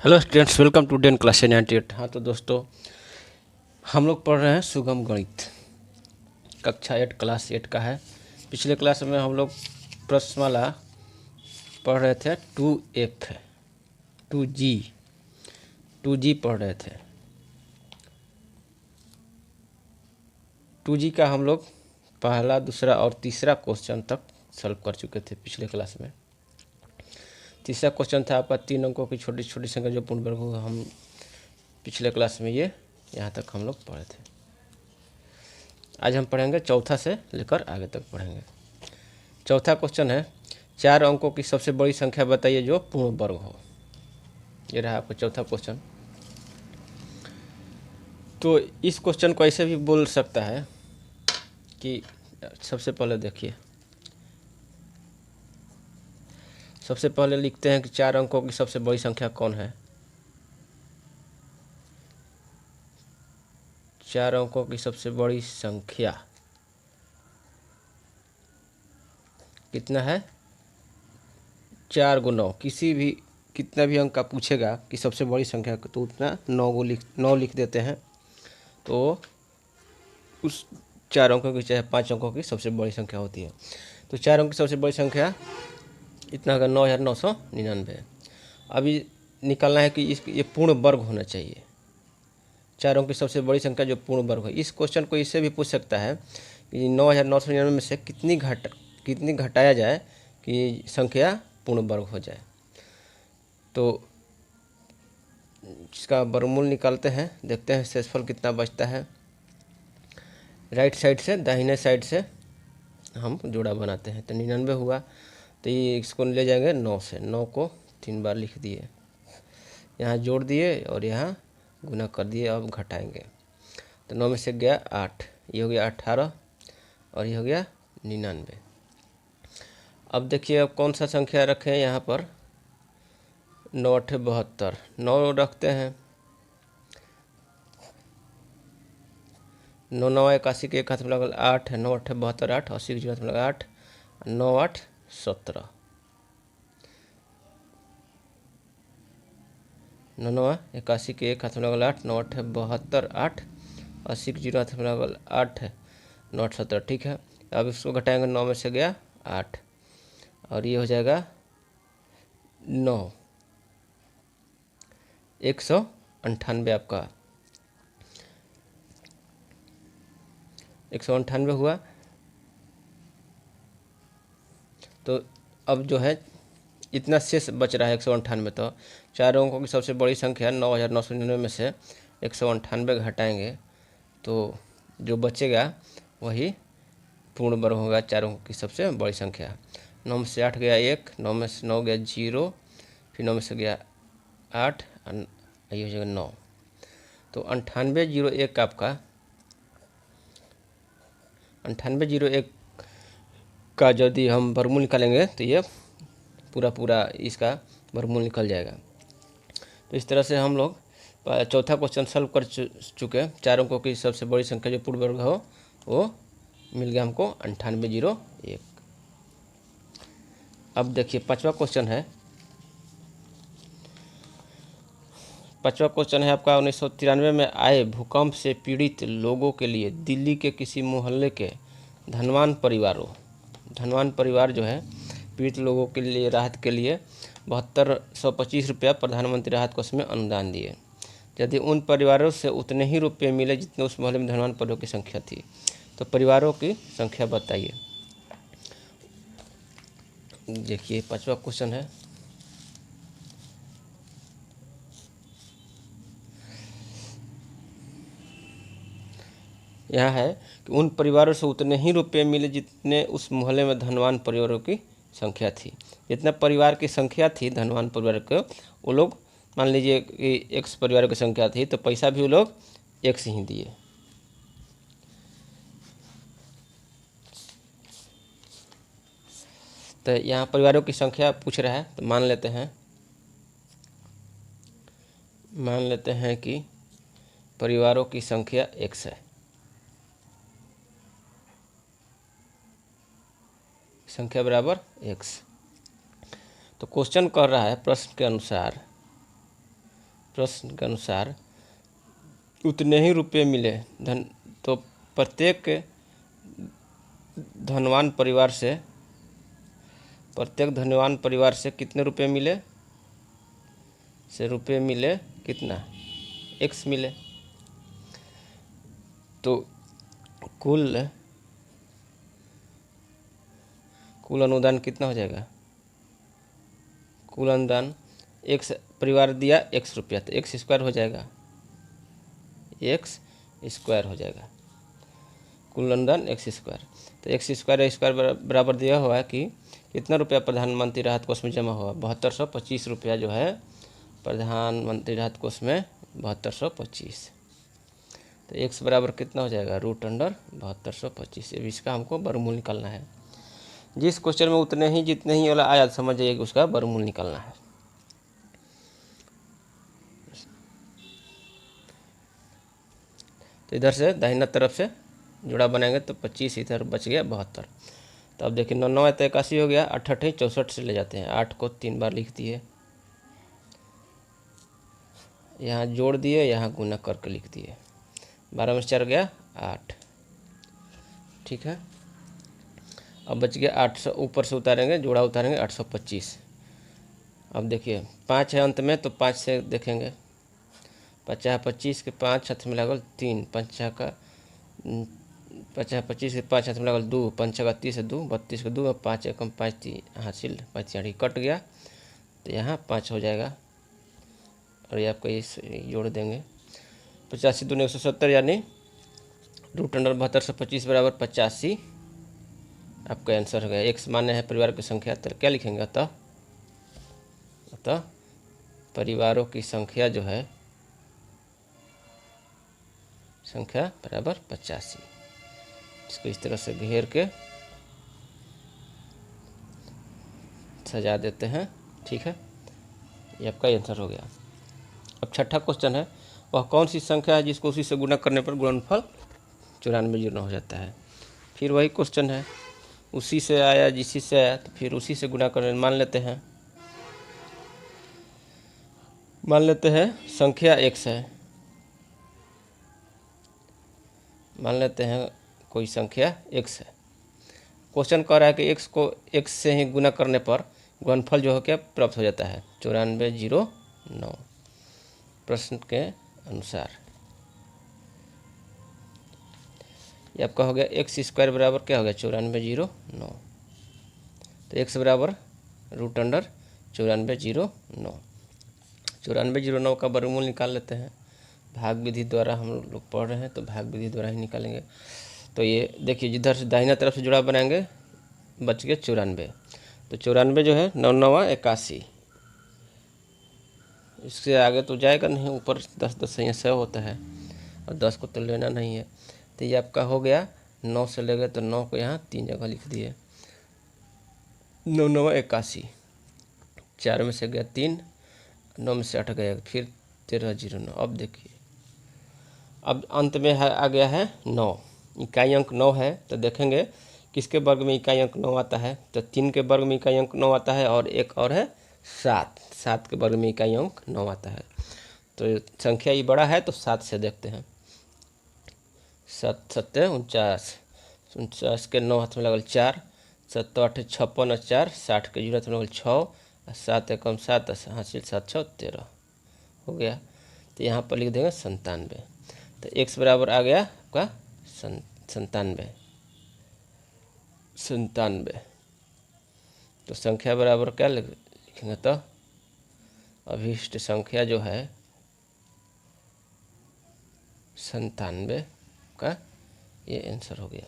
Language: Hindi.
Hello students, welcome to Den class 98। हाँ तो दोस्तों, हम लोग पढ़ रहे हैं सुगम गणित। कक्षा 8 क्लास 8 का है। पिछले क्लास में हम लोग प्रश्नमाला पढ़ रहे थे 2F 2G पढ़ रहे थे। 2G का हम लोग पहला, दूसरा और तीसरा क्वेश्चन तक सॉल्व कर चुके थे पिछले क्लास में। तीसरा क्वेश्चन था आपका 3 अंकों की छोटी छोटी संख्या जो पूर्ण वर्ग हो। हम पिछले क्लास में ये यहाँ तक हम लोग पढ़े थे। आज हम पढ़ेंगे चौथा से लेकर आगे तक पढ़ेंगे। चौथा क्वेश्चन है 4 अंकों की सबसे बड़ी संख्या बताइए जो पूर्ण वर्ग हो। ये रहा आपका चौथा क्वेश्चन। तो इस क्वेश्चन को ऐसे भी बोल सकता है कि सबसे पहले देखिए, सबसे पहले लिखते हैं कि 4 अंकों की सबसे बड़ी संख्या कौन है। 4 अंकों की सबसे बड़ी संख्या कितना है? 4 × 9। कितना भी अंक का पूछेगा कि सबसे बड़ी संख्या, तो उतना 9 लिख देते हैं। तो उस 4 अंकों की चाहे 5 अंकों की सबसे बड़ी संख्या होती है। तो 4 अंक की सबसे बड़ी संख्या इतना होगा 9999। अभी निकालना है कि ये पूर्ण वर्ग होना चाहिए। 4 अंक की सबसे बड़ी संख्या जो पूर्ण वर्ग हो। इस क्वेश्चन को इससे भी पूछ सकता है कि 9999 में से कितनी घटाया जाए कि संख्या पूर्ण वर्ग हो जाए। तो इसका वर्गमूल निकालते हैं, देखते हैं शेषफल कितना बचता है। राइट साइड से दाहिने साइड से हम जोड़ा बनाते हैं। तो 99 हुआ, तो ये इसको ले जाएंगे 9 से। 9 को 3 बार लिख दिए, यहाँ जोड़ दिए और यहाँ गुना कर दिए। अब घटाएंगे तो 9 में से गया 8, ये हो गया 18 और ये हो गया 99। अब देखिए, अब कौन सा संख्या रखें यहाँ पर। 9 8 72, 9 रखते हैं। 9 9 81 के एक हाथ में लगल 8, 9 8 72, 8 80 के हाथ में लगा 8, 9 8 17। 9 9 81 के एक हाथ में लगल 8, 9 8 72, 8 80 के जीरो हाथ में लगल 8, 9 8 17। ठीक है, अब इसको घटाएंगे। 9 में से गया 8 और ये हो जाएगा 9। 198 आपका 198 हुआ। तो अब जो है इतना शेष बच रहा है 198। तो 4 अंकों की सबसे बड़ी संख्या 9999 में से 198 घटाएंगे तो जो बचेगा वही पूर्ण वर्ग होगा 4 अंकों की सबसे बड़ी संख्या। 9 में से 8 गया 1, 9 में से 9 गया 0, फिर 9 में से गया 8, ये हो जाएगा 9। तो 9801 आपका 9801 का यदि हम वर्गमूल निकालेंगे तो ये पूरा इसका वर्गमूल निकल जाएगा। तो इस तरह से हम लोग चौथा क्वेश्चन सॉल्व कर चुके। 4 अंकों की सबसे बड़ी संख्या जो पूर्ण वर्ग हो वो मिल गया हमको 9801। अब देखिए पांचवा क्वेश्चन है। पांचवा क्वेश्चन है आपका 1993 में आए भूकंप से पीड़ित लोगों के लिए दिल्ली के किसी मोहल्ले के धनवान परिवार जो है पीड़ित लोगों के लिए राहत के लिए 7225 रुपया प्रधानमंत्री राहत कोष में अनुदान दिए। यदि उन परिवारों से उतने ही रुपये मिले जितने उस मोहल्ले में धनवान परिवारों की संख्या थी, तो परिवारों की संख्या बताइए। देखिए पांचवा क्वेश्चन है। यहाँ है कि उन परिवारों से उतने ही रुपये मिले जितने उस मोहल्ले में धनवान परिवारों की संख्या थी। जितना परिवार की संख्या थी धनवान परिवार के, वो लोग मान लीजिए कि एक्स परिवार की संख्या थी तो पैसा भी वो लोग एक्स ही दिए। तो यहाँ परिवारों की संख्या पूछ रहा है, तो मान लेते हैं कि परिवारों की संख्या एक्स है। संख्या बराबर एक्स। तो क्वेश्चन कर रहा है प्रश्न के अनुसार प्रश्न के अनुसार उतने ही रुपये मिले तो प्रत्येक धनवान परिवार से कितने रुपये मिले, से रुपये मिले कितना, x मिले। तो कुल अनुदान कितना हो जाएगा, कुल अनुदान x परिवार दिया x रुपया तो x स्क्वायर हो जाएगा, x स्क्वायर हो जाएगा, कुल अनुदान x स्क्वायर। तो x स्क्वायर बराबर दिया हुआ है कि कितना रुपया प्रधानमंत्री राहत कोष में जमा हुआ, 7225 रुपया जो है प्रधानमंत्री राहत कोष में 7225। तो x बराबर कितना हो जाएगा, √7225। अब इसका हमको वर्गमूल निकालना है। जिस क्वेश्चन में उतने ही जितने ही वाला आया समझ जाइए कि उसका वर्गमूल निकालना है। तो इधर से दाहिना तरफ से जुड़ा बनाएंगे तो 25, इधर बच गया 72। तो अब देखिए 9 9 तो 81 हो गया, 8 8 64 से ले जाते हैं, 8 को 3 बार लिख दिए, यहाँ जोड़ दिए, यहाँ गुना करके लिख दिए, 12 में 4 गया 8, ठीक है। अब बच गया 800, ऊपर से उतारेंगे, जोड़ा उतारेंगे 825। अब देखिए 5 है अंत में तो 5 से देखेंगे, 50 25 के 5 हाथ में लागल 3, 50 का 50 25 के 5 हाथ में लागल 2, 5 का 30 2, 32 के 2, 5 एकम 5 3 हासिल 5 कट गया तो यहाँ 5 हो जाएगा। और ये आपको ये जोड़ देंगे, 85 दूनी 170 यानी √7225 बराबर 85 आपका आंसर हो गया। x मान्य है परिवार की संख्या, तो क्या लिखेंगे, अतः परिवारों की संख्या जो है संख्या बराबर 85। इसको इस तरह से घेर के सजा देते हैं, ठीक है। ये आपका आंसर हो गया। अब छठा क्वेश्चन है, वह कौन सी संख्या है जिसको उसी से गुणा करने पर गुणनफल 94 हो जाता है। फिर वही क्वेश्चन है, उसी से आया जिसी से आया तो फिर उसी से गुणा करने। मान लेते हैं संख्या x है, मान लेते हैं कोई संख्या x है। क्वेश्चन कह रहा है कि x को x से ही गुना करने पर गुणनफल जो है क्या प्राप्त हो जाता है, 9409 प्रश्न के अनुसार। ये आपका हो गया x स्क्वायर बराबर क्या हो गया, 9409। तो x बराबर √9409, 9409 का वर्गमूल निकाल लेते हैं। भाग विधि द्वारा हम लोग पढ़ रहे हैं तो भाग विधि द्वारा ही निकालेंगे। तो ये देखिए जिधर से दाहिना तरफ से जुड़ा बनाएंगे, बच गए 94। तो 94 जो है 9 9 81, इससे आगे तो जाएगा नहीं, ऊपर 10 10 यहाँ 100 होता है और 10 को तो लेना नहीं है। तो ये आपका हो गया, 9 से ले गए तो 9 को यहाँ 3 जगह लिख दिए, 9 9 81, 4 में से गया 3, 9 में से 8 गया, फिर 1309। अब देखिए अब अंत में है आ गया है 9, इकाई अंक 9 है। तो देखेंगे किसके वर्ग में इकाई अंक 9 आता है, तो 3 के वर्ग में इकाई अंक 9 आता है, और एक और है 7 के वर्ग में इकाई अंक 9 आता है। तो संख्या ये बड़ा है तो 7 से देखते हैं, 7 7 49, 49 के 9 हाथ में लगल 4, 7 8 56 और 4 60 के 0 हाथ में लगल 6, 7 एकम 7 हासिल 7 6 13 हो गया। तो यहाँ पर लिख देंगे 97। तो x बराबर आ गया आपका 97। तो संख्या बराबर क्या लिखेंगे, तो अभीष्ट संख्या जो है 97 का ये आंसर हो गया।